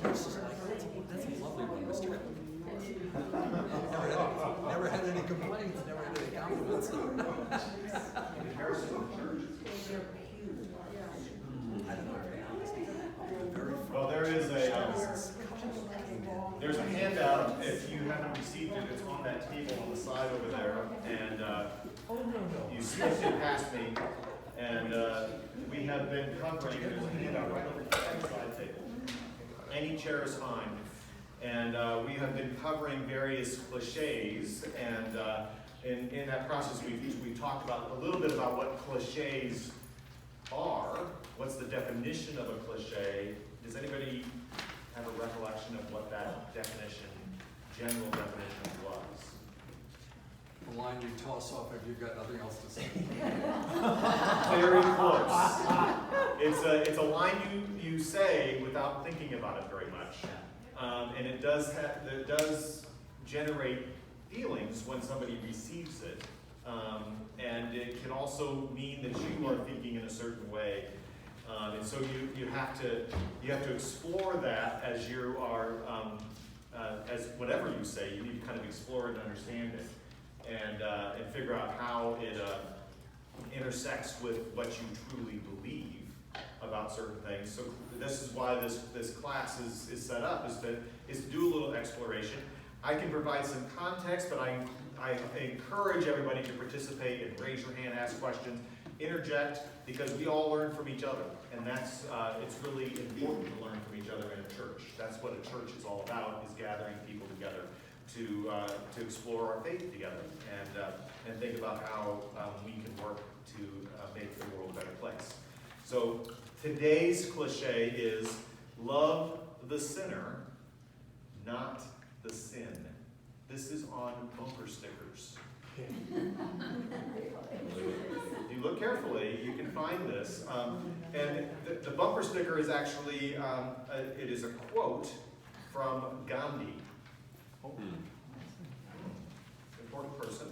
It's just like, that's a lovely one, Mr. Never had any complaints, never had any compliments. I don't know, to be honest. Well, there's a handout. If you haven't received it, it's on that table on the side over there, and you slipped it past me. And we have been covering. There's a handout right over the side table. Any chair is fine. And we have been covering various cliches, and in that process, we've talked about a little bit about what cliches are. What's the definition of a cliche? Does anybody have a recollection of what that definition, general definition, was? The line you toss off if you've got nothing else to say. Very close. It's a line you say without thinking about it very much, and it does generate feelings when somebody receives it, and it can also mean that you are thinking in a certain way. And so you have to explore that as you are as whatever you say, you need to kind of explore it and understand it, and figure out how it intersects with what you truly believe about certain things. So this is why this class is set up, is to do a little exploration. I can provide some context, but I encourage everybody to participate and raise your hand, ask questions, interject, because we all learn from each other, and that's it's really important to learn from each other in a church. That's what a church is all about: is gathering people together to explore our faith together and think about how we can work to make the world a better place. So today's cliche is love the sinner, not the sin. This is on bumper stickers. If you look carefully, you can find this. And the bumper sticker is actually, it is a quote from Gandhi. Important person,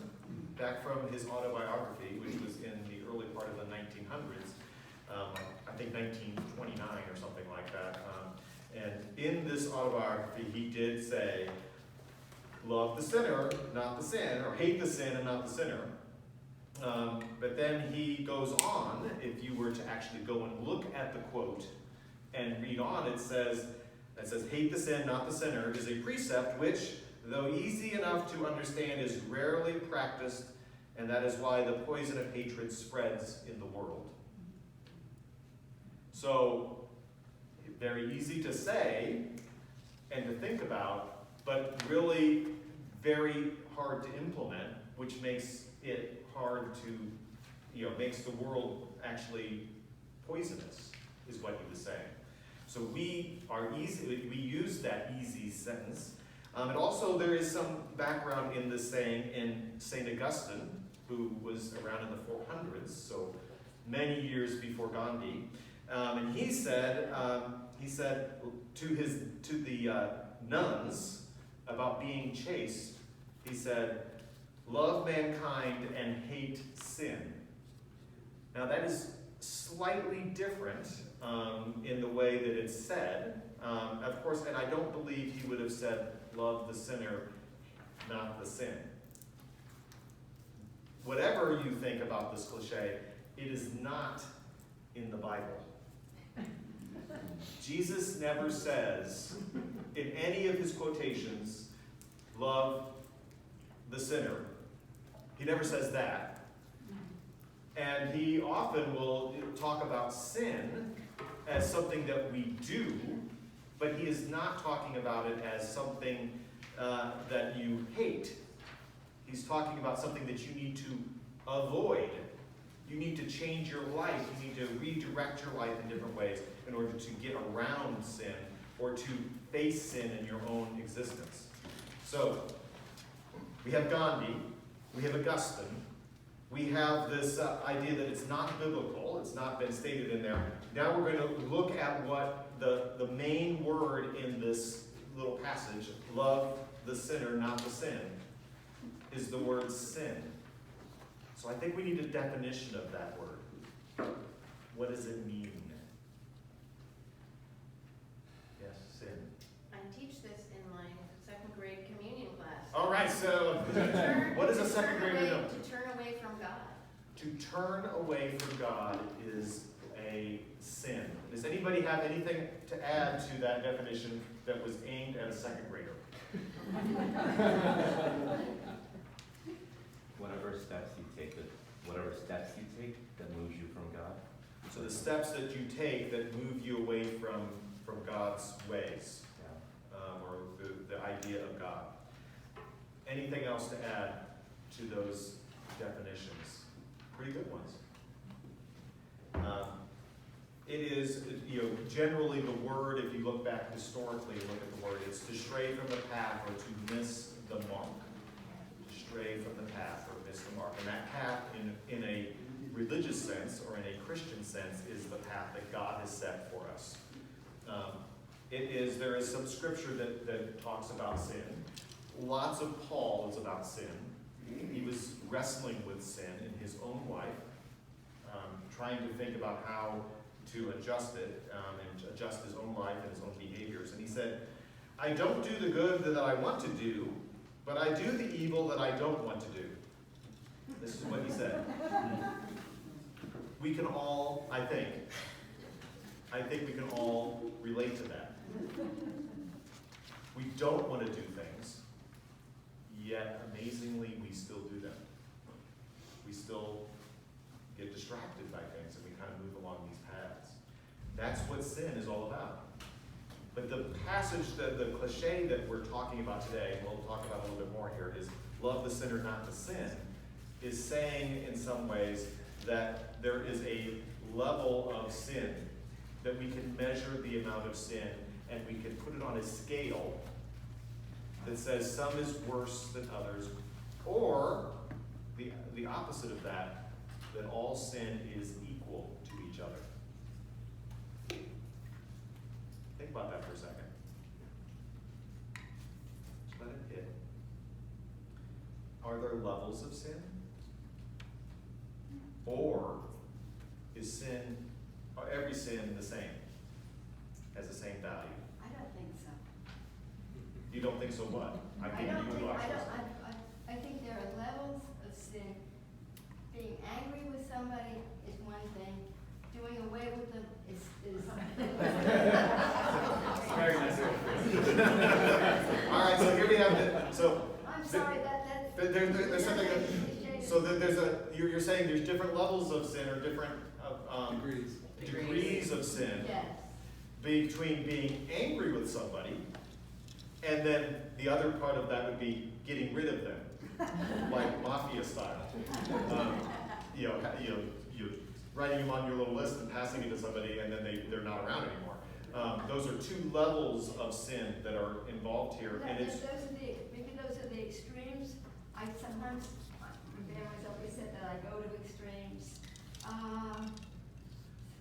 back from his autobiography, which was in the early part of the 1900s, I think 1929 or something like that. And in this autobiography, he did say, love the sinner, not the sin, or hate the sin and not the sinner. But then he goes on, if you were to actually go and look at the quote and read on, it says, hate the sin, not the sinner, is a precept which, though easy enough to understand, is rarely practiced, and that is why the poison of hatred spreads in the world. So, very easy to say and to think about, but really very hard to implement, which makes it hard to, makes the world actually poisonous, is what he was saying. So we use that easy sentence. And also there is some background in this saying in St. Augustine, who was around in the 400s, so many years before Gandhi. And he said to the nuns about being chaste, he said, love mankind and hate sin. Now that is slightly different in the way that it's said. Of course, and I don't believe he would have said, love the sinner, not the sin. Whatever you think about this cliche, it is not in the Bible. Jesus never says, in any of his quotations, love the sinner. He never says that. And he often will talk about sin as something that we do, but he is not talking about it as something that you hate. He's talking about something that you need to avoid. You need to change your life. You need to redirect your life in different ways in order to get around sin or to face sin in your own existence. So, we have Gandhi, we have Augustine, we have this idea that it's not biblical, it's not been stated in there. Now we're going to look at what the main word in this little passage, love the sinner, not the sin, is the word sin. So I think we need a definition of that word. What does it mean? Yes, sin. does a second grader know? To turn away from God. To turn away from God is a sin. Does anybody have anything to add to that definition that was aimed at a second grader? Whatever steps you take that moves you from God. So the steps that you take that move you away from God's ways, or the idea of God. Anything else to add to those definitions? Pretty good ones. It is, generally the word, if you look back historically and look at the word, it's to stray from the path or to miss the mark. To stray from the path or miss the mark. And that path in a religious sense or in a Christian sense is the path that God has set for us. There is some scripture that talks about sin. Lots of Paul is about sin. He was wrestling with sin in his own life, trying to think about how to adjust it and adjust his own life and his own behaviors. And he said, I don't do the good that I want to do, but I do the evil that I don't want to do. This is what he said. We can all, I think we can all relate to that. We don't want to do things, yet amazingly we still do them. We still get distracted by things and we kind of move along these paths. That's what sin is all about. But the passage, the cliche that we're talking about today, and we'll talk about a little bit more here, is love the sinner, not the sin, is saying in some ways that there is a level of sin, that we can measure the amount of sin, and we can put it on a scale that says some is worse than others, or the opposite of that, that all sin is equal to each other. Think about that for a second. Just let it hit. Are there levels of sin? Or is every sin the same? Has the same value? I don't think so. You don't think so what? I think there are levels of sin. Being angry with somebody is one thing. Doing away with them is very nice. All right, so here we have I'm sorry, there's something. You're saying there's different levels of sin or different degrees of sin. Yes. Between being angry with somebody, and then the other part of that would be getting rid of them, like mafia style. You writing them on your little list and passing it to somebody, and then they're not around anymore. Those are two levels of sin that are involved here, and it's Maybe those are the extremes. I sometimes prepare myself. We said that I go to extremes.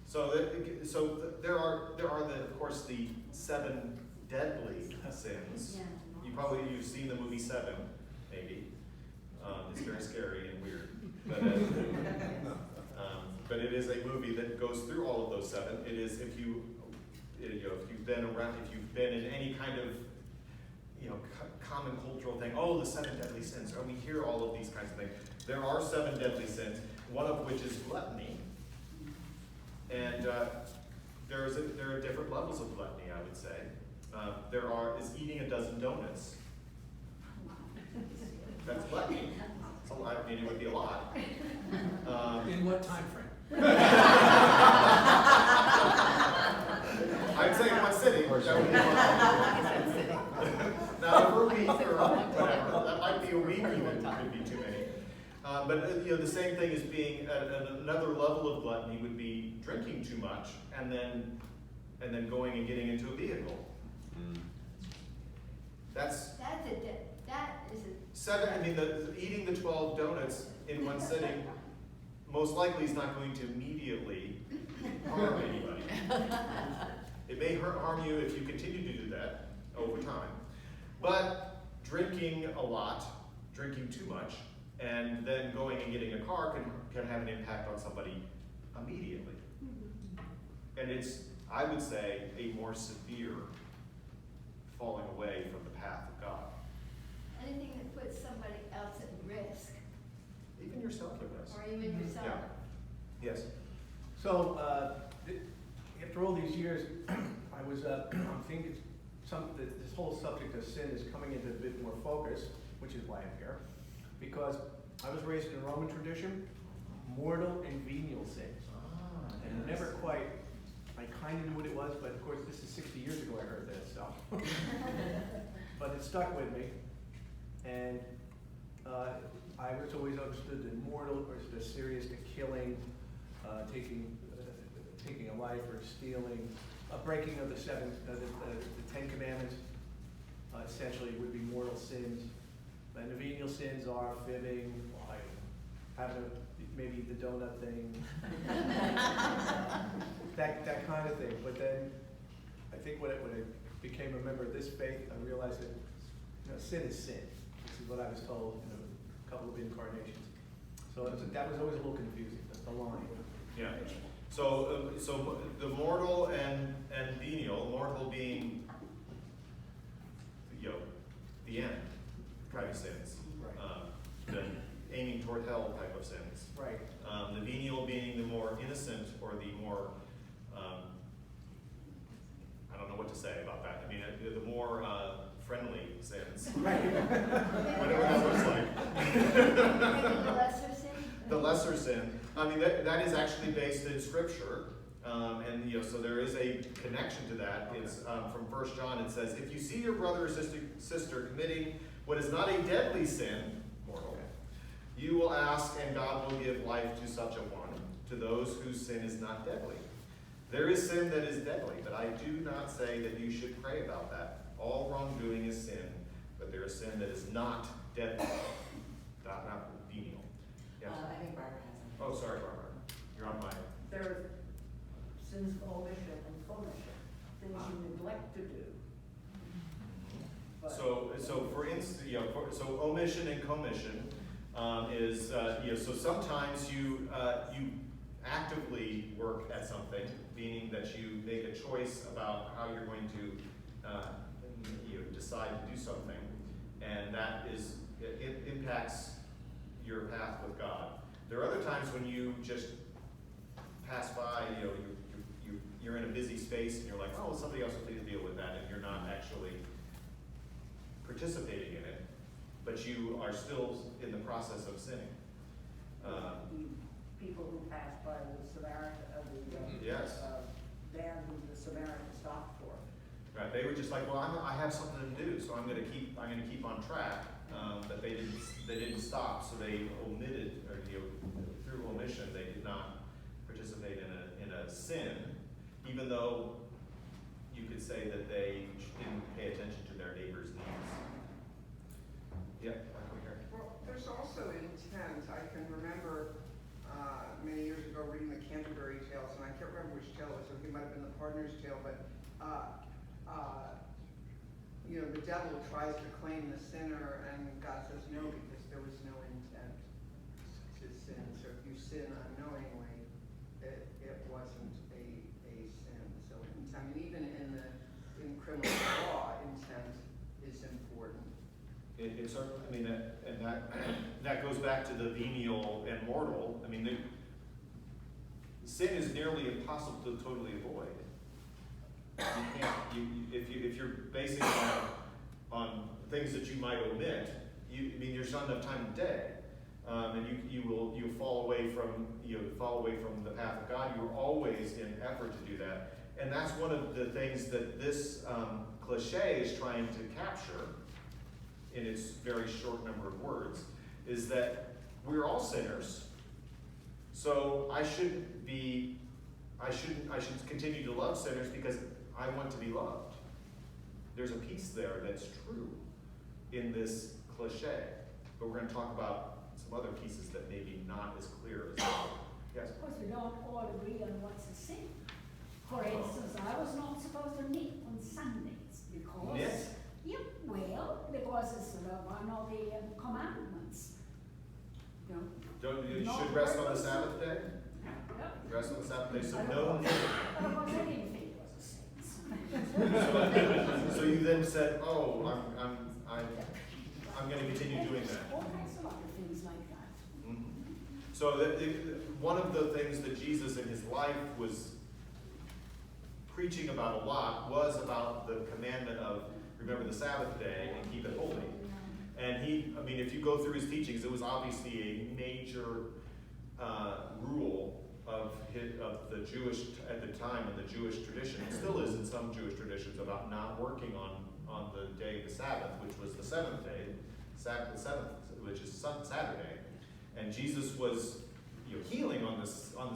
So there are of course the 7 deadly sins. Yeah. You've seen the movie Seven, maybe. It's very scary and weird, but it is a movie that goes through all of those 7. It is if you've been in any kind of common cultural thing. Oh, the 7 deadly sins. Oh, we hear all of these kinds of things. There are 7 deadly sins. One of which is gluttony. And there are different levels of gluttony, I would say. Is eating a dozen donuts. That's gluttony. It's a lot. I mean, it would be a lot. In what time frame? I'd say one sitting. That would be now, for a week or whatever, that might be a week even. Could be too many. But the same thing as being another level of gluttony would be drinking too much and then going and getting into a vehicle. That is a 7. I mean, eating the 12 donuts in one sitting most likely is not going to immediately harm anybody. It may harm you if you continue to do that over time. But drinking a lot, drinking too much, and then going and getting a car can have an impact on somebody immediately. And it's, I would say, a more severe falling away from the path of God. anything that puts somebody else at risk, Even yourself at risk. or even yourself. Yes. So, after all these years, I was, I'm thinking this whole subject of sin is coming into a bit more focus, which is why I'm here. Because I was raised in a Roman tradition, mortal and venial sins. And never quite, I kind of knew what it was, but of course this is 60 years ago I heard this, so. But it stuck with me. And I was always understood that mortal was the serious to killing, taking a life or stealing, a breaking of the Ten Commandments, essentially would be mortal sins. And the venial sins are fibbing, lying, having maybe the donut thing, that kind of thing. But then I think when I became a member of this faith, I realized that sin is sin. This is what I was told in a couple of incarnations. So that was always a little confusing, the line. Yeah. So the mortal and venial, mortal being, the end kind of sins. Right. The aiming toward hell type of sins. Right. The venial being the more innocent or the more, I don't know what to say about that. I mean, the more friendly sins. Right. Whatever that looks like. Maybe the lesser sin? The lesser sin. I mean, that is actually based in Scripture. And so there is a connection to that. Okay. It's from 1 John. It says, if you see your brother or sister committing what is not a deadly sin, mortal, you will ask, and God will give life to such a one, to those whose sin is not deadly. There is sin that is deadly, but I do not say that you should pray about that. All wrongdoing is sin, but there is sin that is not deadly, not venial. Yes? I think Barbara has Oh, sorry, Barbara. You're on my. There are sins of omission and commission, things you neglect to do. But- So for instance, so omission and commission is, so sometimes you actively work at something, meaning that you make a choice about how you're going to decide to do something, and that is, it impacts your path with God. There are other times when you just pass by, you're in a busy space and you're like, oh, somebody else will need to deal with that, and you're not actually participating in it, but you are still in the process of sinning. People who pass by the Samaritan, Yes. van who the Samaritan stopped for. Right, they were just like, well, I have something to do, so I'm gonna keep on track, but they didn't stop, so they omitted, or through omission, they did not participate in a sin, even though you could say that they didn't pay attention to their neighbor's needs. Yeah, Michael here. Well, there's also intent. I can remember many years ago reading the Canterbury Tales, and I can't remember which tale it was. It might have been the Partner's Tale, but the devil tries to claim the sinner, and God says no, because there was no intent to sin. So if you sin unknowingly, it wasn't a sin. So I mean, even in criminal law, intent is important. It certainly, I mean, and that goes back to the venial and mortal. I mean, sin is nearly impossible to totally avoid. You can't, if you're basing it on things that you might omit, there's not enough time in the day, and you fall away from the path of God. You're always in effort to do that, and that's one of the things that this cliche is trying to capture in its very short number of words, is that we're all sinners. So I should continue to love sinners because I want to be loved. There's a piece there that's true in this cliche, but we're going to talk about some other pieces that may be not as clear as that. Yes? Of course, we don't all agree on what's a sin. For instance, I was not supposed to knit on Sundays because... Knit? Yeah, well, because it's one of the commandments. You Not should rest on the purpose. Sabbath day? Yeah. Rest on the Sabbath day, so But no. of course, I didn't think it was a sin. So you then said, oh, I'm going to to continue doing that. All kinds of other things like that. So one of the things that Jesus in his life was preaching about a lot was about the commandment of remember the Sabbath day and keep it holy. And if you go through his teachings, it was obviously a major rule of the Jewish, at the time in the Jewish tradition, it still is in some Jewish traditions, about not working on the day of the Sabbath, which was the seventh day, the seventh, which is Saturday. And Jesus was healing on the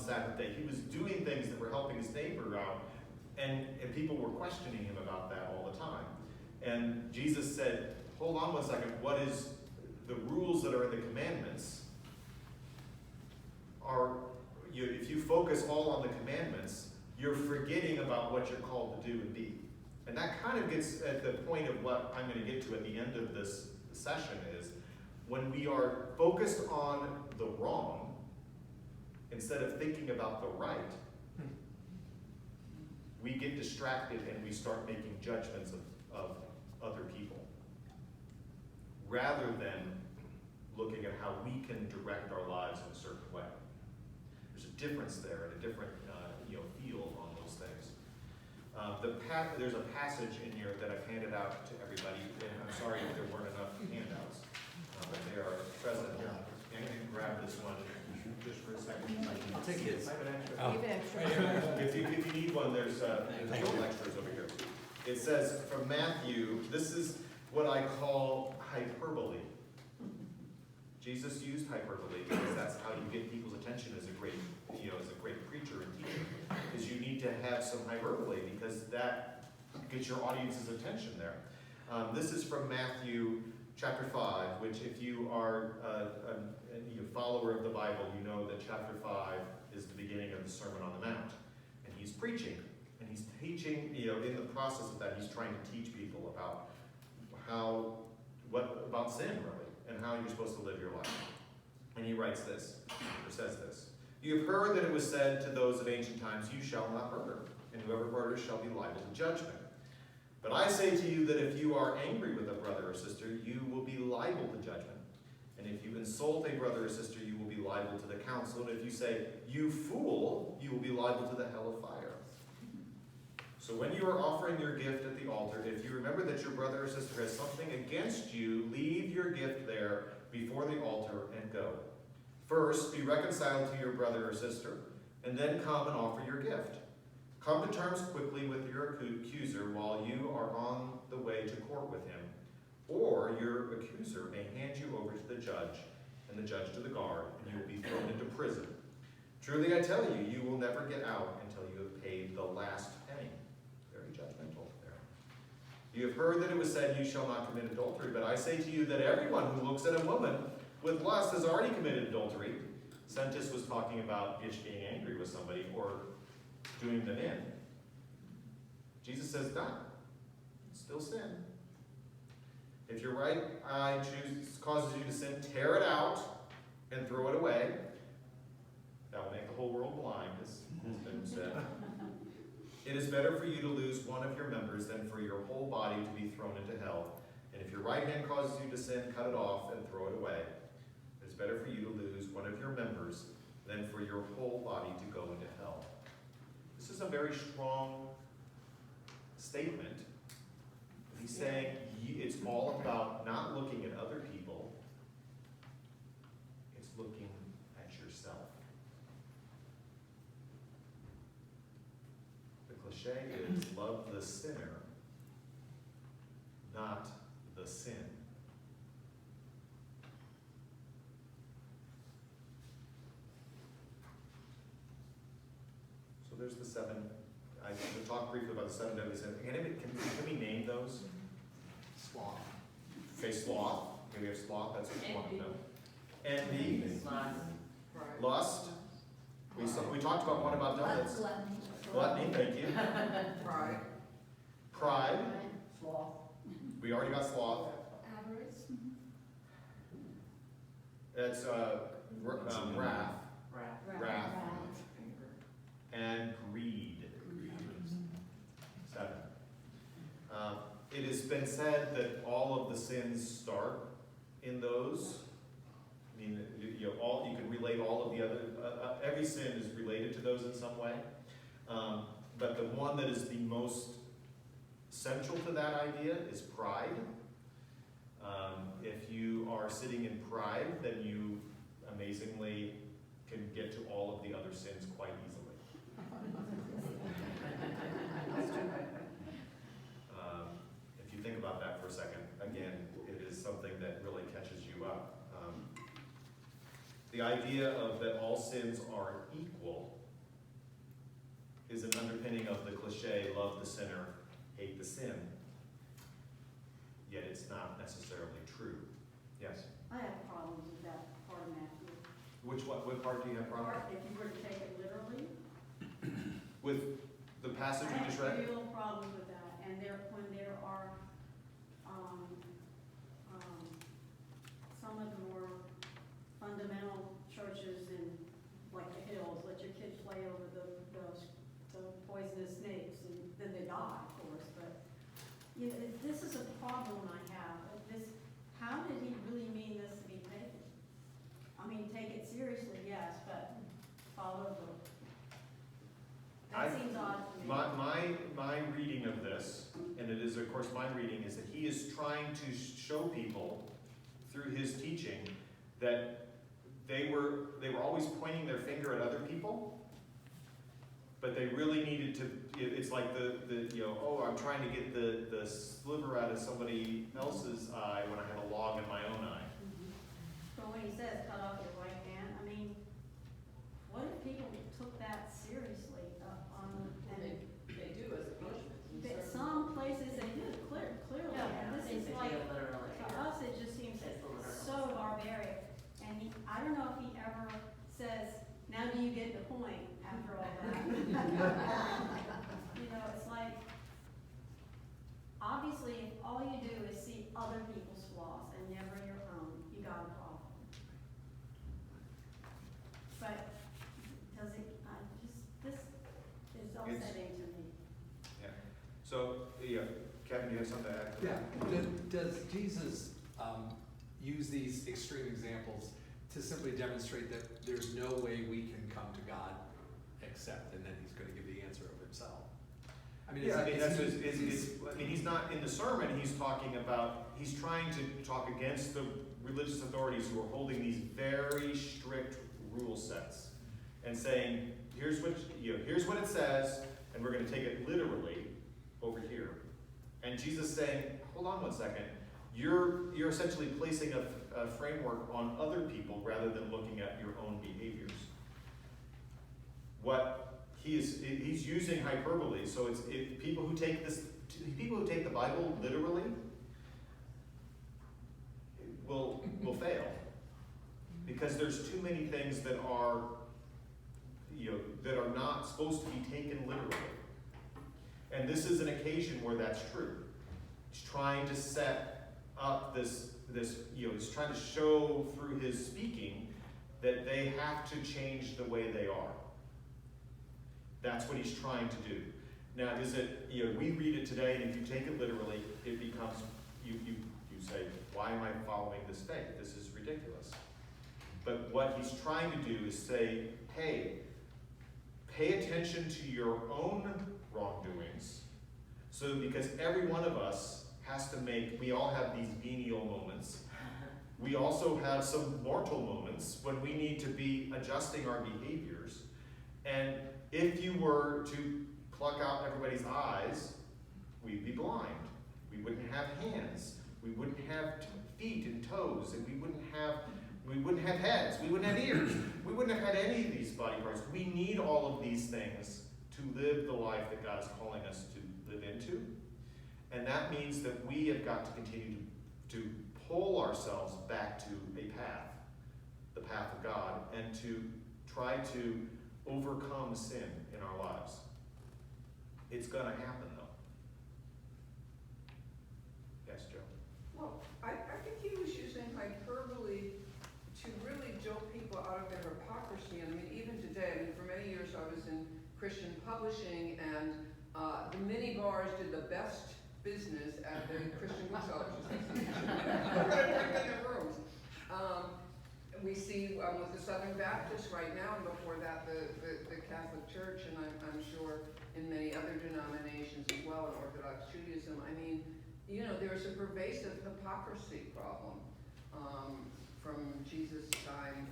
Sabbath day. He was doing things that were helping his neighbor out, and people were questioning him about that all the time. And Jesus said, hold on 1 second, what is the rules that are in the commandments are, if you focus all on the commandments, you're forgetting about what you're called to do and be. And that kind of gets at the point of what I'm going to get to at the end of this session is, when we are focused on the wrong, instead of thinking about the right, we get distracted and we start making judgments of other people, rather than looking at how we can direct our lives in a certain way. There's a difference there and a different feel on those things. There's a passage in here that I've handed out to everybody, and I'm sorry if there weren't enough handouts, but they are present here. I'm going to grab this one just for a second. I'll take it. I have an extra. Oh. Leave it extra. If you need one, there's little extras over here. It says from Matthew, this is what I call hyperbole. Jesus used hyperbole because that's how you get people's attention as a great preacher and teacher. Because you need to have some hyperbole because that gets your audience's attention there. This is from Matthew chapter 5, which if you are a follower of the Bible, you know that chapter 5 is the beginning of the Sermon on the Mount. And he's preaching. And he's teaching, in the process of that, he's trying to teach people about about sin, really, and how you're supposed to live your life. And he writes this, or says this: "You have heard that it was said to those of ancient times, 'You shall not murder, and whoever murders shall be liable to judgment.' But I say to you that if you are angry with a brother or sister, you will be liable to judgment. And if you insult a brother or sister, you will be liable to the council. And if you say, 'You fool,' you will be liable to the hell of fire. So when you are offering your gift at the altar, if you remember that your brother or sister has something against you, leave your gift there before the altar and go. First, be reconciled to your brother or sister, and then come and offer your gift. Come to terms quickly with your accuser while you are on the way to court with him, or your accuser may hand you over to the judge, and the judge to the guard, and you will be thrown into prison. Truly I tell you, you will never get out until you have paid the last penny." Very judgmental there. "You have heard that it was said, 'You shall not commit adultery,' but I say to you that everyone who looks at a woman with lust has already committed adultery." Sentis was talking about just being angry with somebody or doing them in. Jesus says, "Done. Still sin. If your right eye causes you to sin, tear it out and throw it away. That will make the whole world blind," as has been said. "It is better for you to lose one of your members than for your whole body to be thrown into hell. And if your right hand causes you to sin, cut it off and throw it away. It is better for you to lose one of your members than for your whole body to go into hell." This is a very strong statement. He's saying it's all about not looking at other people, it's looking at yourself. The cliche is love the sinner, not the sin. So there's the seven. I will talk briefly about the seven deadly sins. Can we name those? Sloth. Okay, sloth. Okay, we have sloth. That's one. No. Envy. Pride. Lust. We talked about one about donuts. Gluttony. Thank you. Pride. Pride. Sloth. We already got sloth. Avarice. That's wrath. Wrath. Anger. And greed. 7. It has been said that all of the sins start in those. I mean, you can relate all of the other, every sin is related to those in some way. But the one that is the most central to that idea is pride. If you are sitting in pride, then you amazingly can get to all of the other sins quite easily. If you think about that for a second, again, it is something that really catches you up. The idea of that all sins are equal is an underpinning of the cliche, love the sinner, hate the sin. Yet it's not necessarily true. Yes? I have problems with that part of Matthew. What part do you have problem Part, if you were to take it literally. with? The passage we just I read? have real problems with that, and when there are, some of the more fundamental churches in, like the hills, let your kid play over the poisonous snakes, and then they die, of course, but, you know, this is a problem I have, how did he really mean this to be taken? I mean, take it seriously, yes, but follow the, that seems odd to me. My reading of this, and it is of course my reading, is that he is trying to show people through his teaching that they were always pointing their finger at other people, but they really needed to. It's like I'm trying to get the sliver out of somebody else's eye when I have a log in my own eye. But when he says cut off your right hand, I mean, what if people took that seriously? They do as a punishment. Some places they do, clearly. Yeah, And I this think is they like, do it literally. to us, it just seems It's the literal. so barbaric. And I don't know if he ever says, now do you get the point after all that? You know, it's like, obviously, if all you do is see other people's flaws and never your own, you got a problem. But does it, this is upsetting to me. Yeah. So Kevin, do you have something to add? Yeah, does Jesus use these extreme examples to simply demonstrate that there's no way we can come to God except, and then he's going to give the answer of himself? I mean, he's not in the sermon. He's trying to talk against the religious authorities who are holding these very strict rule sets and saying, here's what it says, and we're going to take it literally over here. And Jesus saying, hold on one second. You're essentially placing a framework on other people rather than looking at your own behaviors. What he's using hyperbole, so it's people who take the Bible literally will fail, because there's too many things that are not supposed to be taken literally. And this is an occasion where that's true. He's trying to set up this he's trying to show through his speaking that they have to change the way they are. That's what he's trying to do. Now, is it, we read it today, and if you take it literally, it becomes, you say, why am I following this faith? This is ridiculous. But what he's trying to do is say, hey, pay attention to your own wrongdoings. So, because every one of us we all have these venial moments. We also have some mortal moments when we need to be adjusting our behaviors. And if you were to pluck out everybody's eyes, we'd be blind. We wouldn't have hands. We wouldn't have feet and toes, and we wouldn't have heads. We wouldn't have ears. We wouldn't have had any of these body parts. We need all of these things to live the life that God is calling us to live into. And that means that we have got to continue to pull ourselves back to a path, the path of God, and to try to overcome sin in our lives. It's going to happen, though. Yes, Joe? Well, I think he was using hyperbole to really jolt people out of their hypocrisy. And I mean, even today, for many years I was in Christian publishing, and the mini bars did the best business at the Christian bookseller's association. We're gonna drink in their rooms. We see with the Southern Baptists right now, and before that, the Catholic Church, and I'm sure in many other denominations as well, in Orthodox Judaism. I mean, there's a pervasive hypocrisy problem from Jesus' time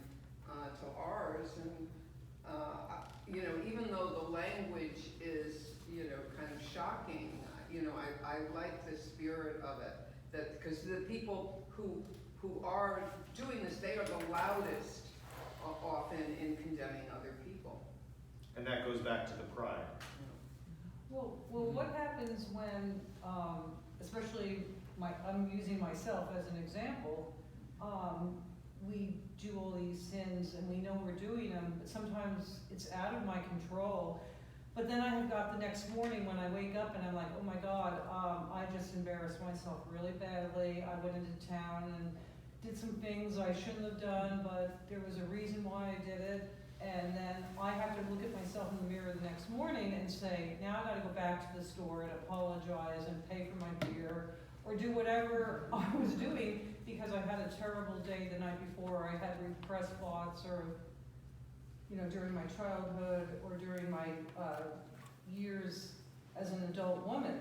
to ours, and even though the language is kind of shocking, I like the spirit of it. That because the people who are doing this, they are the loudest often in condemning other people. And that goes back to the pride. Well, what happens when, especially I'm using myself as an example, we do all these sins and we know we're doing them, but sometimes it's out of my control. But then I have got the next morning when I wake up and I'm like, oh my God, I just embarrassed myself really badly. I went into town and did some things I shouldn't have done, but there was a reason why I did it. And then I have to look at myself in the mirror the next morning and say, now I gotta go back to the store and apologize and pay for my beer or do whatever I was doing because I had a terrible day the night before, or I had repressed thoughts, or during my childhood or during my years as an adult woman.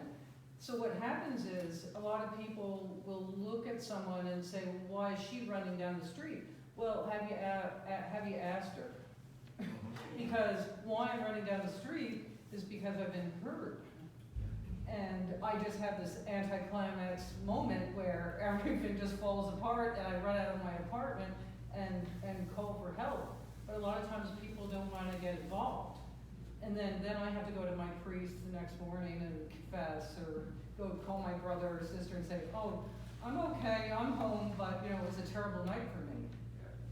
So what happens is a lot of people will look at someone and say, well, why is she running down the street? Well, have you asked her? Because why I'm running down the street is because I've been hurt. And I just have this anticlimax moment where everything just falls apart and I run out of my apartment and call for help. But a lot of times people don't want to get involved. And then I have to go to my priest the next morning and confess, or go call my brother or sister and say, oh, I'm okay, I'm home, but it was a terrible night for me.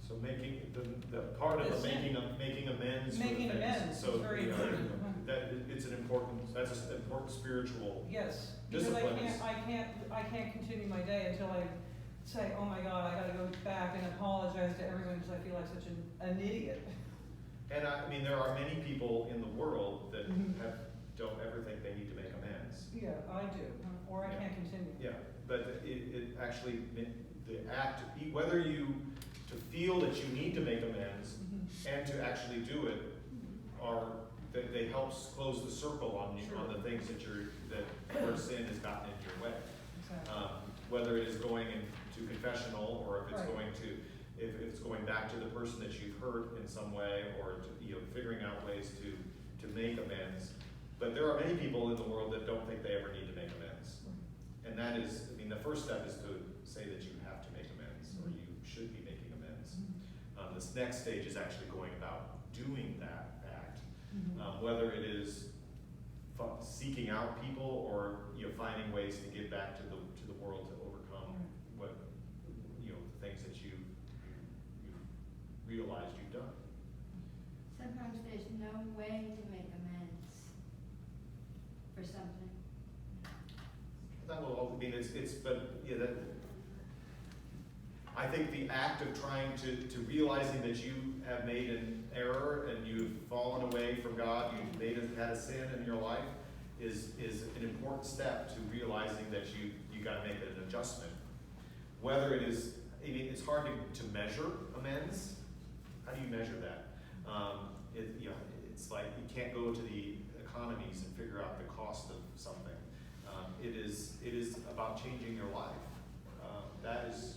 So making the part of the making amends. Making for the things. amends So is very important. that's an important spiritual. Yes, because discipline. I can't continue my day until I say, oh my God, I gotta go back and apologize to everyone because I feel like such an idiot. And there are many people in the world that don't ever think they need to make amends. Yeah, I do, or I can't continue. Yeah, but it actually, the act, whether you to feel that you need to make amends and to actually do it, they help close the circle on you, on the things that where sin has gotten in your way. Exactly. Whether it is going into confessional, or if it's going back to the person that you've hurt in some way, or to, figuring out ways to make amends. But there are many people in the world that don't think they ever need to make amends. And that is, the first step is to say that you have to make amends, or you should be making amends. This next stage is actually going about doing that act, whether it is seeking out people, or finding ways to give back to the world to overcome what the things that you realized you've done. Sometimes there's no way to make amends for something. That will all I think the act of trying to realizing that you have made an error and you've fallen away from God, you've had a sin in your life, is an important step to realizing that you got to make an adjustment. Whether it is, it's hard to measure amends. How do you measure that? It's like you can't go to the economies and figure out the cost of something. It is about changing your life. That is,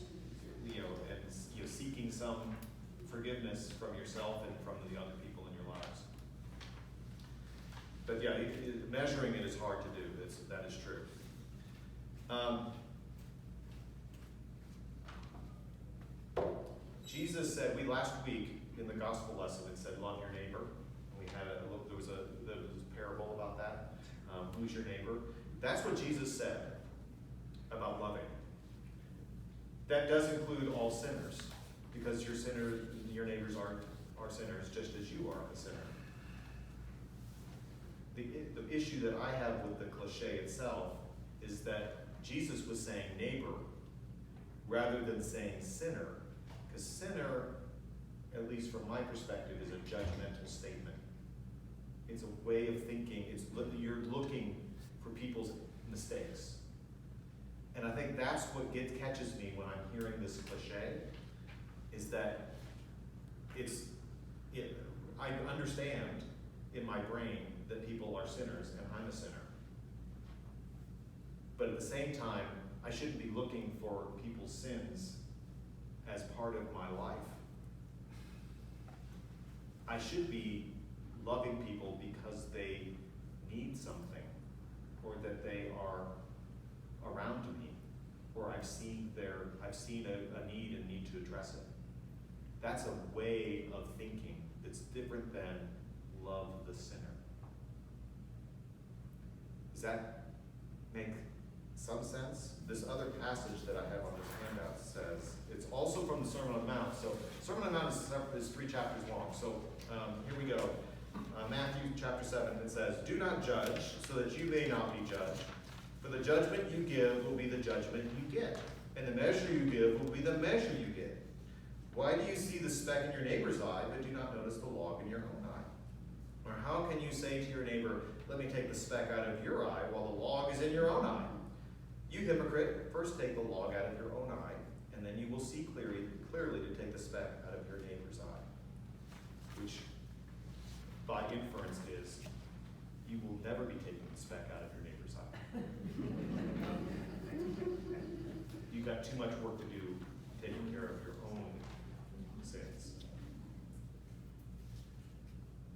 and seeking some forgiveness from yourself and from the other people in your lives. But measuring it is hard to do. That is true. Jesus said, last week in the gospel lesson, it said, love your neighbor. We had there was a parable about that. Who's your neighbor? That's what Jesus said about loving. That does include all sinners, because your neighbors are sinners, just as you are a sinner. The issue that I have with the cliche itself is that Jesus was saying neighbor rather than saying sinner, because sinner, at least from my perspective, is a judgmental statement. It's a way of thinking. You're looking for people's mistakes. think that's what catches me when I'm hearing this cliche, is that I understand in my brain that people are sinners and I'm a sinner. But at the same time, I shouldn't be looking for people's sins as part of my life. I should be loving people because they need something, or that they are around me, or I've seen a need and need to address it. That's a way of thinking that's different than love the sinner. Does that make some sense? This other passage that I have on this handout says, it's also from the Sermon on the Mount. So Sermon on the Mount is 3 chapters long. So here we go. Matthew chapter 7, it says, "Do not judge, so that you may not be judged. For the judgment you give will be the judgment you get, and the measure you give will be the measure you get. Why do you see the speck in your neighbor's eye, but do not notice the log in your own eye? Or how can you say to your neighbor, 'Let me take the speck out of your eye,' while the log is in your own eye? You hypocrite, first take the log out of your own eye, and then you will see clearly to take the speck out of your neighbor's eye." Which, by inference, is you will never be taking the speck out of your neighbor's eye. You've got too much work to do taking care of your own sins.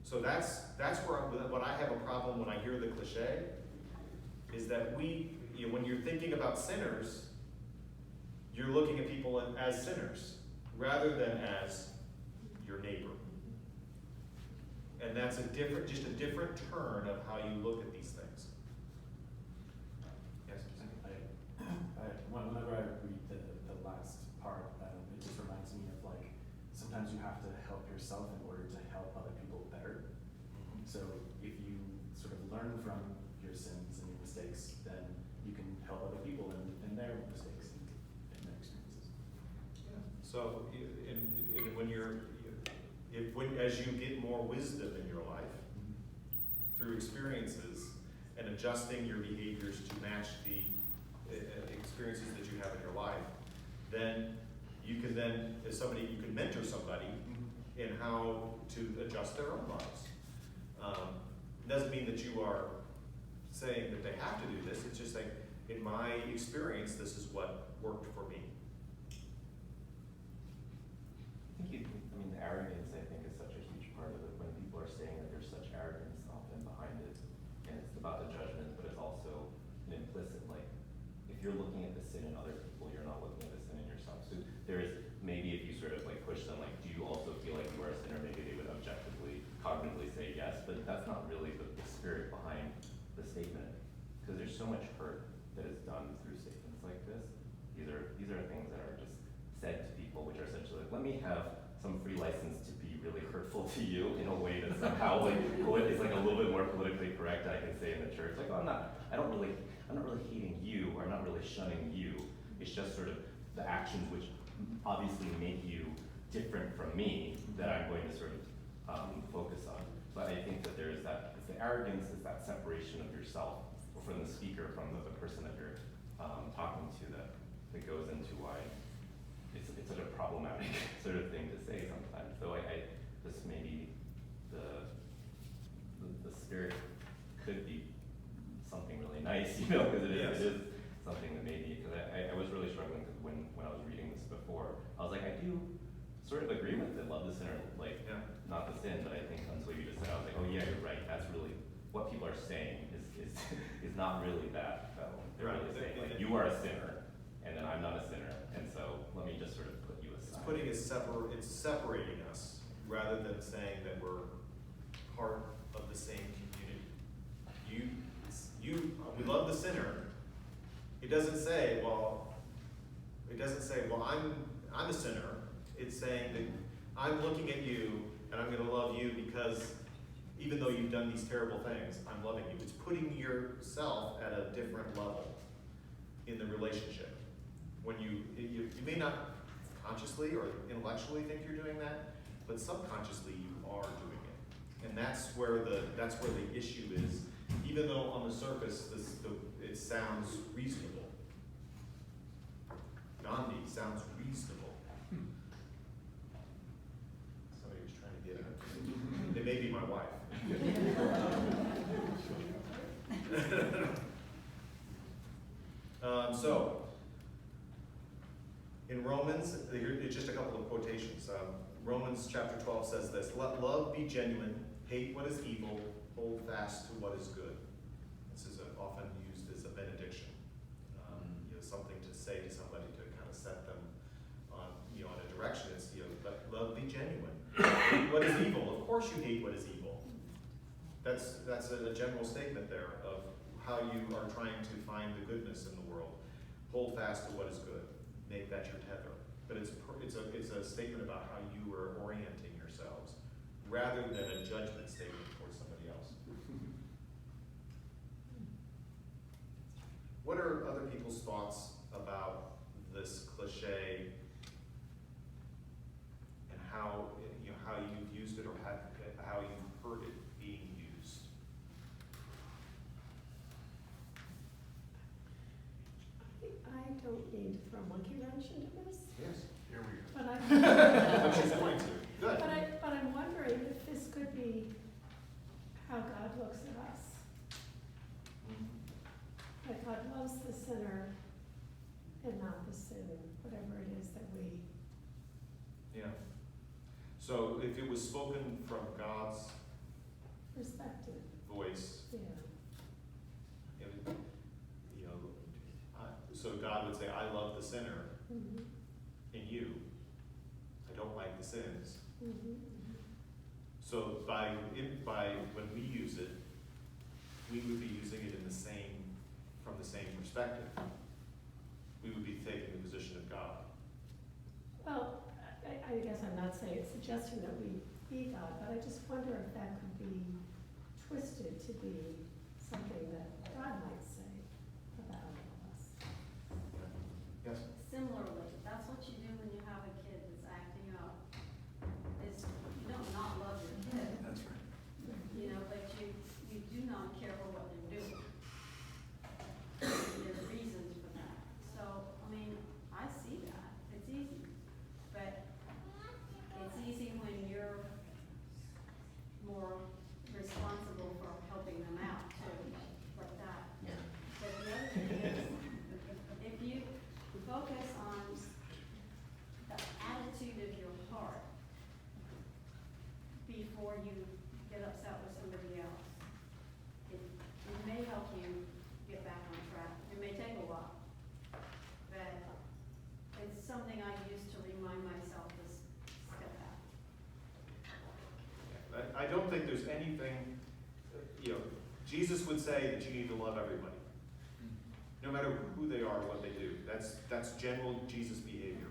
So that's where what I have a problem when I hear the cliche, is that when you're thinking about sinners, you're looking at people as sinners rather than as your neighbor. And that's just a different turn of how you look at these things. Yes? Whenever I read the last part, it just reminds me of like, sometimes you have to help yourself in order to help other people better. So if you sort of learn from your sins and your mistakes, then you can help other people in their mistakes and their experiences. Yeah. So, as you get more wisdom in your life through experiences and adjusting your behaviors to match the experiences that you have in your life, then you can mentor somebody in how to adjust their own lives. It doesn't mean that you are saying that they have to do this. It's just like, in my experience, this is what worked for me. The arrogance, I think, is such a huge part of it. When people are saying that there's such arrogance often behind it, and it's about the judgment, but it's also an implicit, like, if you're looking at the sin in other people, you're not looking at the sin in yourself. So there is, maybe if you sort of like push them, like, do you also feel like you are a sinner? Maybe they would objectively, cognitively say yes, but that's not really the spirit behind the statement. Because there's so much hurt that is done through statements like this. These are things that are just said to people, which are essentially like, let me have some free license to be really hurtful to you in a way that somehow is like a little bit more politically correct. I can say in the church, like, oh, I'm not really hating you, or I'm not really shunning you. It's just sort of the actions which obviously make you different from me that I'm going to sort of focus on. So I think that there is that, it's the arrogance, it's that separation of yourself, or from the speaker, from the person that you're talking to, that goes into why it's such a problematic sort of thing to say sometimes. So this maybe the spirit could be something really nice, because it is something that maybe, because I was really struggling, because when I was reading this before, I was like, I do sort of agree with it, love the sinner, like, not the sin, but I think until you just said, I was like, oh yeah, you're right, that's really, what people are saying is not really that, though. They're really saying, like, you are a sinner, and then I'm not a sinner, and so let me just sort of put you aside. It's separating us, rather than saying that we're part of the same community. We love the sinner. It doesn't say, well, I'm a sinner. It's saying that I'm looking at you, and I'm gonna love you because even though you've done these terrible things, I'm loving you. It's putting yourself at a different level in the relationship. When you may not consciously or intellectually think you're doing that, but subconsciously you are doing it. And that's where the issue is. Even though on the surface it sounds reasonable, Gandhi sounds reasonable. Somebody was trying to get it. It may be my wife. So, in Romans, here's just a couple of quotations. Romans chapter 12 says this: "Let love be genuine, hate what is evil, hold fast to what is good." This is often used as a benediction, something to say to somebody to kind of set them on, in a direction. It's, let love be genuine. Hate what is evil. Of course you hate what is evil. That's a general statement there of how you are trying to find the goodness in the world. Hold fast to what is good. Make that your tether. But it's a statement about how you are orienting yourselves, rather than a judgment statement towards somebody else. What are other people's thoughts about this cliche and how you've used it, or how you've heard it being used? I don't mean to throw a monkey wrench into this, Yes, here we go. but I'm, But she's going to. Good. but I'm wondering if this could be how God looks at us. That God loves the sinner and not the sin, whatever it is that we. Yeah. So if it was spoken from God's Perspective, voice, yeah. So God would say, "I love the sinner Mhm, in you. I don't like the sins." mhm, So by when we use it, we would be using it from the same perspective. We would be taking the position of God. Well, I guess I'm not suggesting that we be God, but I just wonder if that could be twisted to be something that God might say about all of us. Yes? Similarly, that's what you do when you have a kid that's acting up, is you don't not love your kid, That's right. but you do not care for what they're doing. There's reasons for that. So, I see that, it's easy, but it's easy when you're more responsible for helping them out too, like that. But the other thing is, if you focus on the attitude of your heart before you get upset with somebody else, it may help you get back on track. It may take a while, but it's something I use to remind myself to step back. I don't think there's anything, Jesus would say that you need to love everybody, no matter who they are, what they do. That's general Jesus behavior.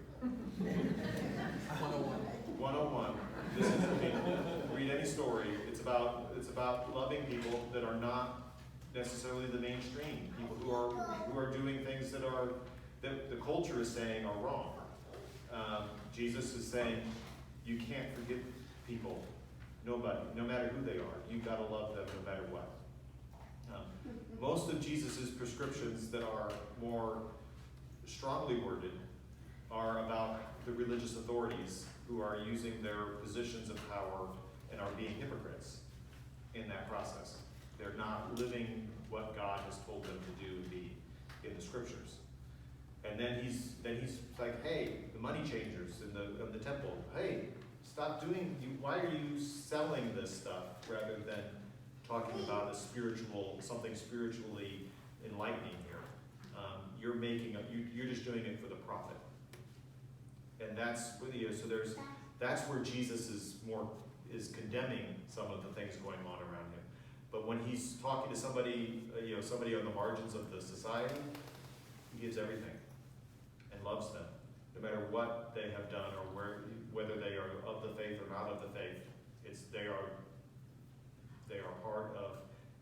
101. This is, read any story. It's about loving people that are not necessarily the mainstream. People who are doing things that the culture is saying are wrong. Jesus is saying you can't forgive people. Nobody, no matter who they are. You've got to love them no matter what. Most of Jesus' prescriptions that are more strongly worded are about the religious authorities who are using their positions of power and are being hypocrites in that process. They're not living what God has told them to do and be in the scriptures. And then he's like, hey, the money changers in the temple, hey, stop doing, why are you selling this stuff rather than talking about something spiritually enlightening here? You're just doing it for the profit. And that's where Jesus is condemning some of the things going on around him. But when he's talking to somebody, somebody on the margins of the society, he gives everything and loves them, no matter what they have done or whether they are of the faith or not of the faith. They are part of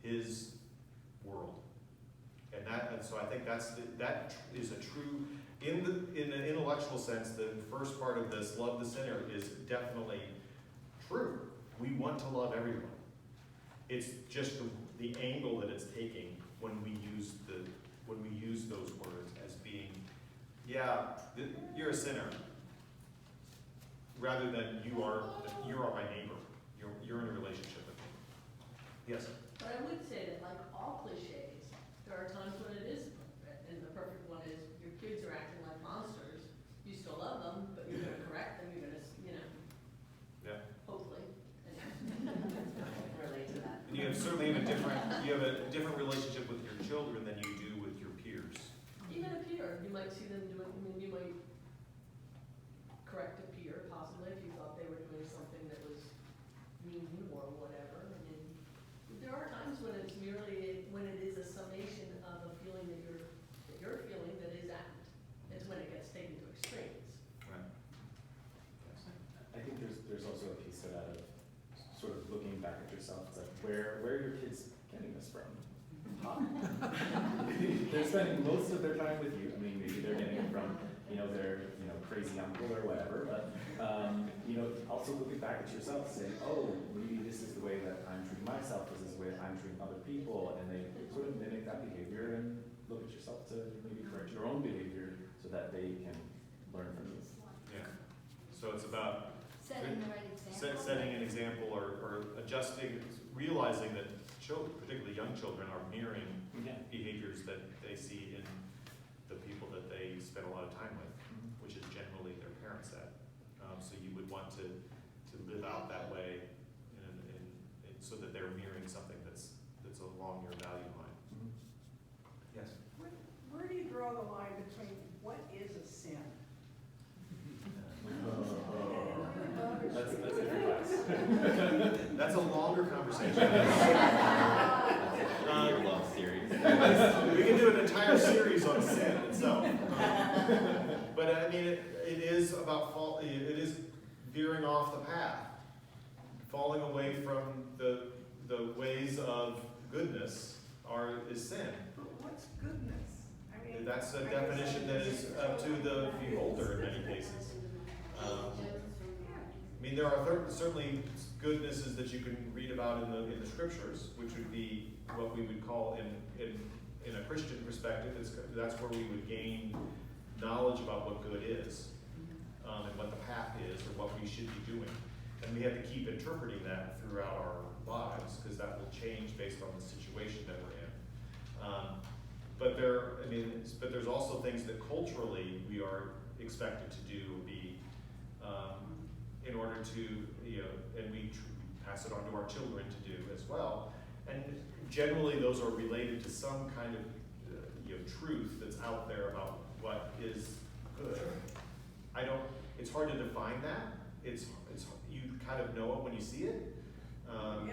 his world, and so I think that is a true, in an intellectual sense. The first part of this, love the sinner, is definitely true. We want to love everyone. It's just the angle that it's taking when we use those words as being, yeah, you're a sinner, rather than you are my neighbor. You're in a relationship with me. Yes. But I would say that like all cliches, there are times when it is appropriate, and the perfect one is your kids are acting like monsters. You still love them, but you're gonna correct them, you're gonna, Yeah. hopefully. Relate to that. And you have certainly a different relationship with your children than you do with your peers. Even a peer, you might see them doing, you might correct a peer possibly if you thought they were doing something that was mean or whatever. I mean, there are times when it's merely, when it is a summation of a feeling that you're feeling that is apt. It's when it gets taken to extremes. Right. I think there's also a piece of that of sort of looking back at yourself, it's like where are your kids getting this from? They're spending most of their time with you. I mean, maybe they're getting it from, their, crazy uncle or whatever, but, also looking back at yourself, saying, oh, maybe this is the way that I'm treating myself, this is the way that I'm treating other people, and they sort of mimic that behavior and look at yourself to maybe correct your own behavior so that they can learn from you. Yeah. So it's about Setting the right example. setting an example or adjusting, realizing that children, particularly young children, are mirroring Yeah. behaviors that they see in the people that they spend a lot of time with, which is generally their parents at. So you would want to live out that way so that they're mirroring something that's along your value line. Yes? Where do you draw the line between what is a sin? That's a different class. That's a longer conversation. Year-long series. We can do an entire series on sin itself. But I mean, it is about it is veering off the path, falling away from the ways of goodness is sin. But what's goodness? I mean, That's a definition that is up to the beholder in many cases. I mean, there are certainly goodnesses that you can read about in the scriptures, which would be what we would call in a Christian perspective. That's where we would gain knowledge about what good is, and what the path is, or what we should be doing. And we have to keep interpreting that throughout our lives, because that will change based on the situation that we're in. But there's also things that culturally we are expected to do, in order to, and we pass it on to our children to do as well. And generally those are related to some kind of, truth that's out there about what is good. It's hard to define that. You kind of know it when you see it. I'm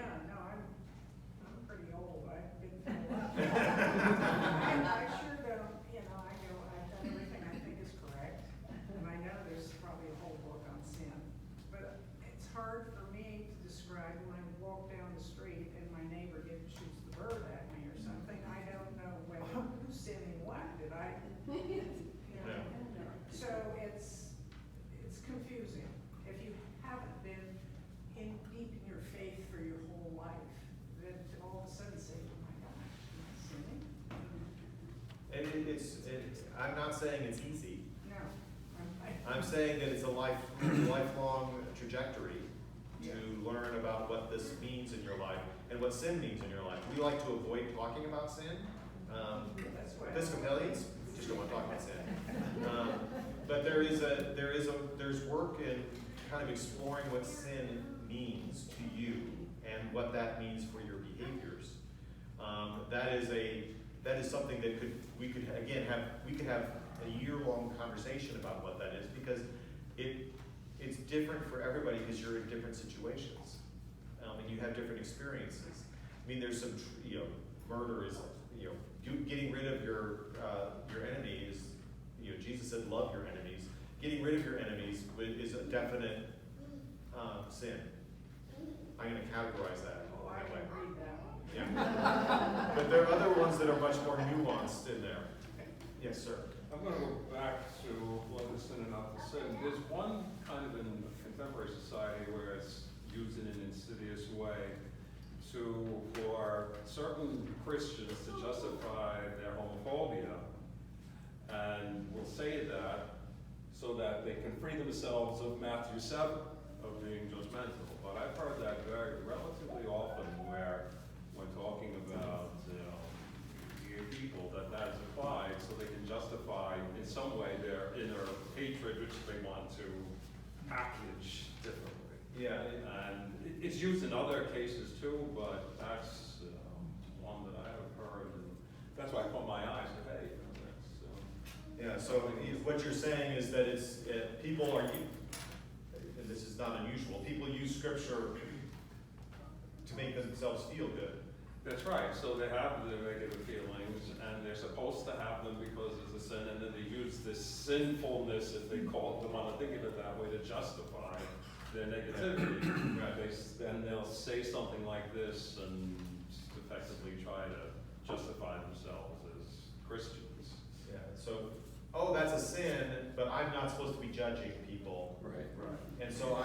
pretty old, I've been through a lot. I sure don't, I've done everything I think is correct, and I know there's probably a whole book on sin. But it's hard for me to describe when I walk down the street and my neighbor shoots the bird at me or something. I don't know who's sinning what, did I? So it's confusing. If you haven't been deep in your faith for your whole life, then to all of a sudden say, oh my gosh, am I sinning? I'm not saying it's easy. No. I'm saying that it's a lifelong trajectory to learn about what this means in your life and what sin means in your life. We like to avoid talking about sin. Episcopalians just don't want to talk about sin. But there's work in kind of exploring what sin means to you and what that means for your behaviors. That is something that we could have a year-long conversation about what that is, because it's different for everybody because you're in different situations, and you have different experiences. I mean, there's some murder is getting rid of your enemies. Jesus said, "Love your enemies." Getting rid of your enemies is a definite sin. I'm going to categorize that. Oh, I can read that one. Yeah. But there are other ones that are much more nuanced in there. Yes, sir. I'm going to go back to what is sin and not the sin. There's one kind of in contemporary society where it's used in an insidious way for certain Christians to justify their homophobia. And we'll say that free themselves of Matthew 7, of being judgmental. But I've heard that relatively often where when talking about gay people, that is applied so they can justify in some way their inner hatred, which they want to package differently. Yeah. And it's used in other cases too, but that's one that I have heard, and that's why I caught my eyes. Hey, Yeah, so what you're saying is that it's, people are, and this is not unusual, people use scripture to make themselves feel good. That's right. So they have the negative feelings, and they're supposed to have them because it's a sin, and then they use this sinfulness, if they call it, they want to think of it that way, to justify their negativity. Then they'll say something like this and effectively try to justify themselves as Christians. Yeah, so, oh, that's a sin, but I'm not supposed to be judging people. Right. And so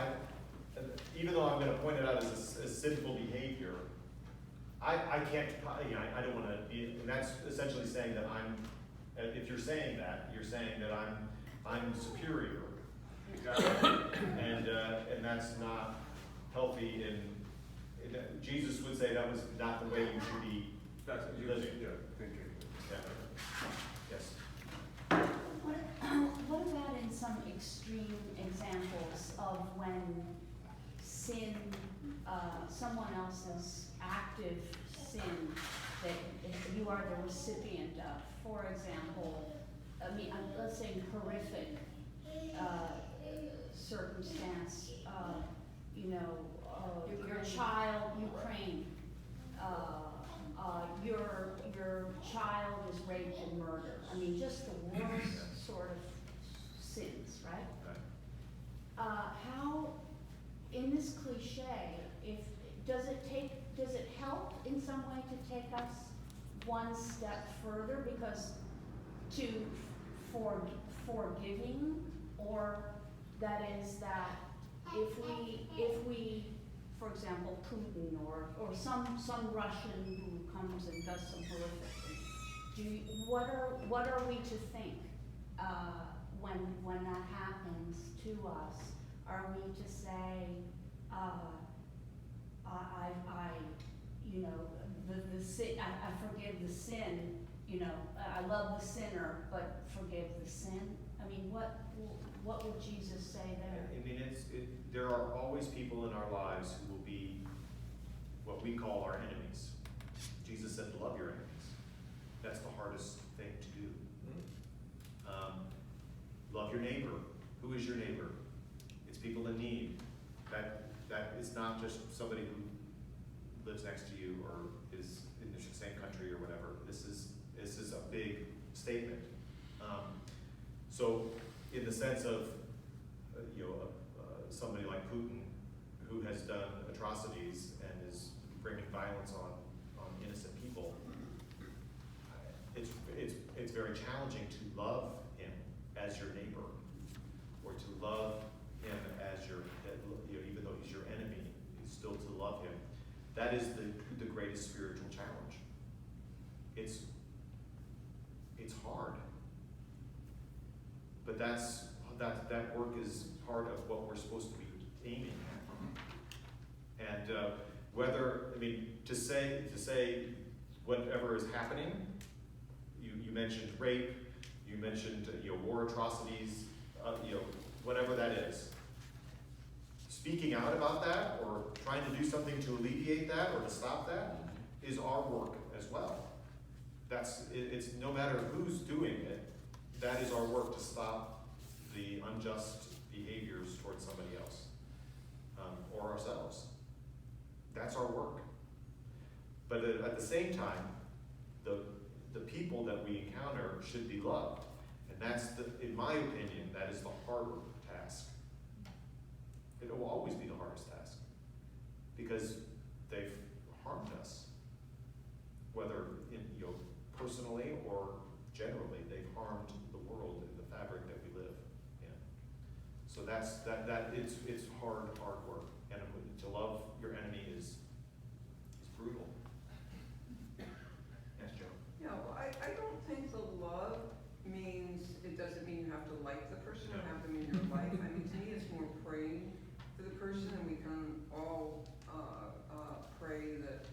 even though I'm gonna point it out as sinful behavior, I can't, I don't wanna be, and that's essentially saying that if you're saying that, you're saying that I'm superior. And that's not healthy Jesus would say that was not the way you should be living. Thinking. Yeah. Yes. What about in some extreme examples of when sin, someone else's active sin that you are the recipient of? For example, let's say horrific circumstance, your child, Ukraine, your child is raped and murdered. I mean, just the worst sort of sins, right? How, in this cliche, does it help in some way to take us one step further? Because forgiving, or that is that if we, for example, Putin or some Russian who comes and does some horrific thing, what are we to think when that happens to us? Are we to say, the sin, I forgive the sin, I love the sinner, but forgive the sin? I mean, what would Jesus say there? I mean, there are always people in our lives who will be what we call our enemies. Jesus said, love your enemies. That's the hardest thing to do. Love your neighbor. Who is your neighbor? It's people in need. That is not just somebody who lives next to you or is in the same country or whatever. This is a big statement. So, in the sense of somebody like Putin, who has done atrocities and is bringing violence on innocent people, it's very challenging to love him as your neighbor, or to love him as your, even though he's your enemy, is still to love him. That is the greatest spiritual challenge. It's hard, but that work is part of what we're supposed to be aiming at. And to say whatever is happening, you mentioned rape, you mentioned war atrocities, whatever that is. Speaking out about that, or trying to do something to alleviate that or to stop that, is our work as well. It's no matter who's doing it, that is our work, to stop the unjust behaviors towards somebody else, or ourselves. That's our work. But at the same time, the people that we encounter should be loved. And that's, in my opinion, that is the harder task. It will always be the hardest task, because they've harmed us, whether personally or generally. They've harmed the world and the fabric that we live in. So it's hard work, and to love your enemy is brutal. Yes, Joe. Yeah, well, I don't think the love means, it doesn't mean you have to like the person or have them in your life. I person, and we can all pray that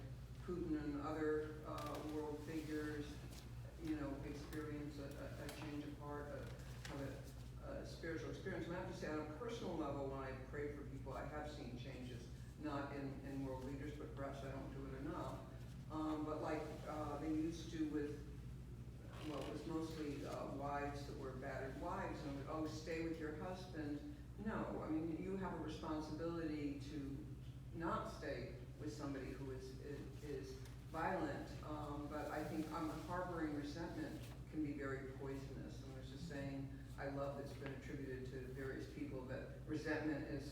Putin and other world figures, experience a change of heart, have a spiritual experience. And I have to say, on a personal level, when I pray for people, I have seen changes, not in world leaders, but perhaps I don't do it enough. But like they used to with, well, it was mostly wives that were battered wives, and stay with your husband. No, I mean, you have a responsibility to not stay with somebody who is violent, but I think harboring resentment can be very poisonous. And I was just saying, I love that's been attributed to various people that resentment is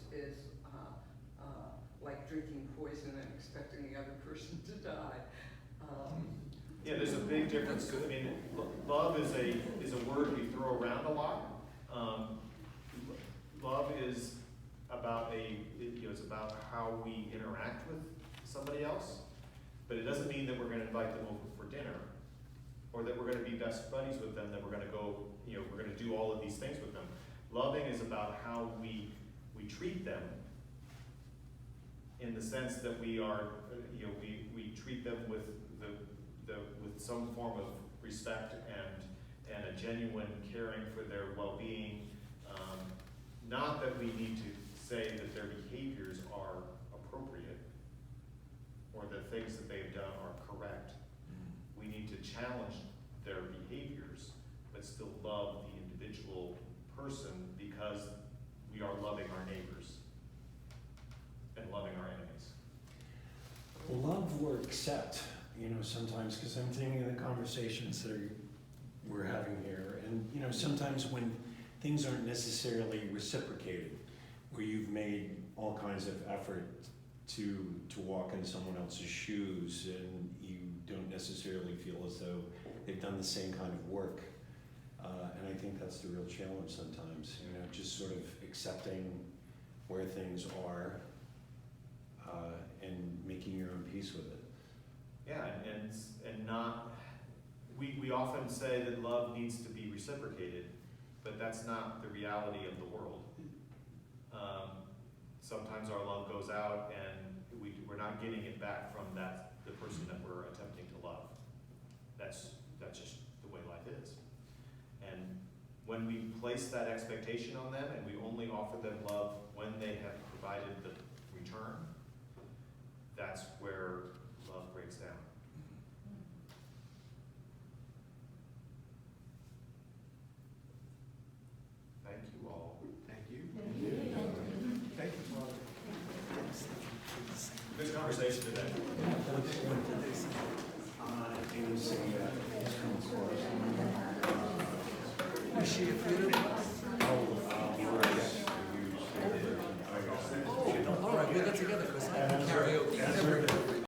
like drinking poison and expecting the other person to die. Yeah, there's a big difference. I mean, love is a word we throw around a lot. Love is about it's about how we interact with somebody else, but it doesn't mean that we're going to invite them over for dinner, or that we're going to be best buddies with them. That we're going to go, we're going to do all of these things with them. Loving is about how we treat them, in the sense that we are, we treat them with with some form of respect and a genuine caring for their well-being. Not that we need to say that their behaviors are appropriate or the things that they've done are correct. We need to challenge their behaviors, but still love the individual person, because we are loving our neighbors and loving our enemies. Love or accept, sometimes, because I'm thinking of the conversations that we're having here, and sometimes when things aren't necessarily reciprocated, where you've made all kinds of effort to walk in someone else's shoes, and you don't necessarily feel as though they've done the same kind of work. And I think that's the real challenge sometimes, just sort of accepting where things are and making your own peace with it. Yeah, and not, we often say that love needs to be reciprocated, but that's not the reality of the world. Sometimes our love goes out and we're not getting it back from the person that we're attempting to love. That's just the way life is. And when we place that expectation on them and we only offer them love when they have provided the return, that's where love breaks down. Thank you all. Thank you. Thank you, Father. Good conversation today. Is she a funeral?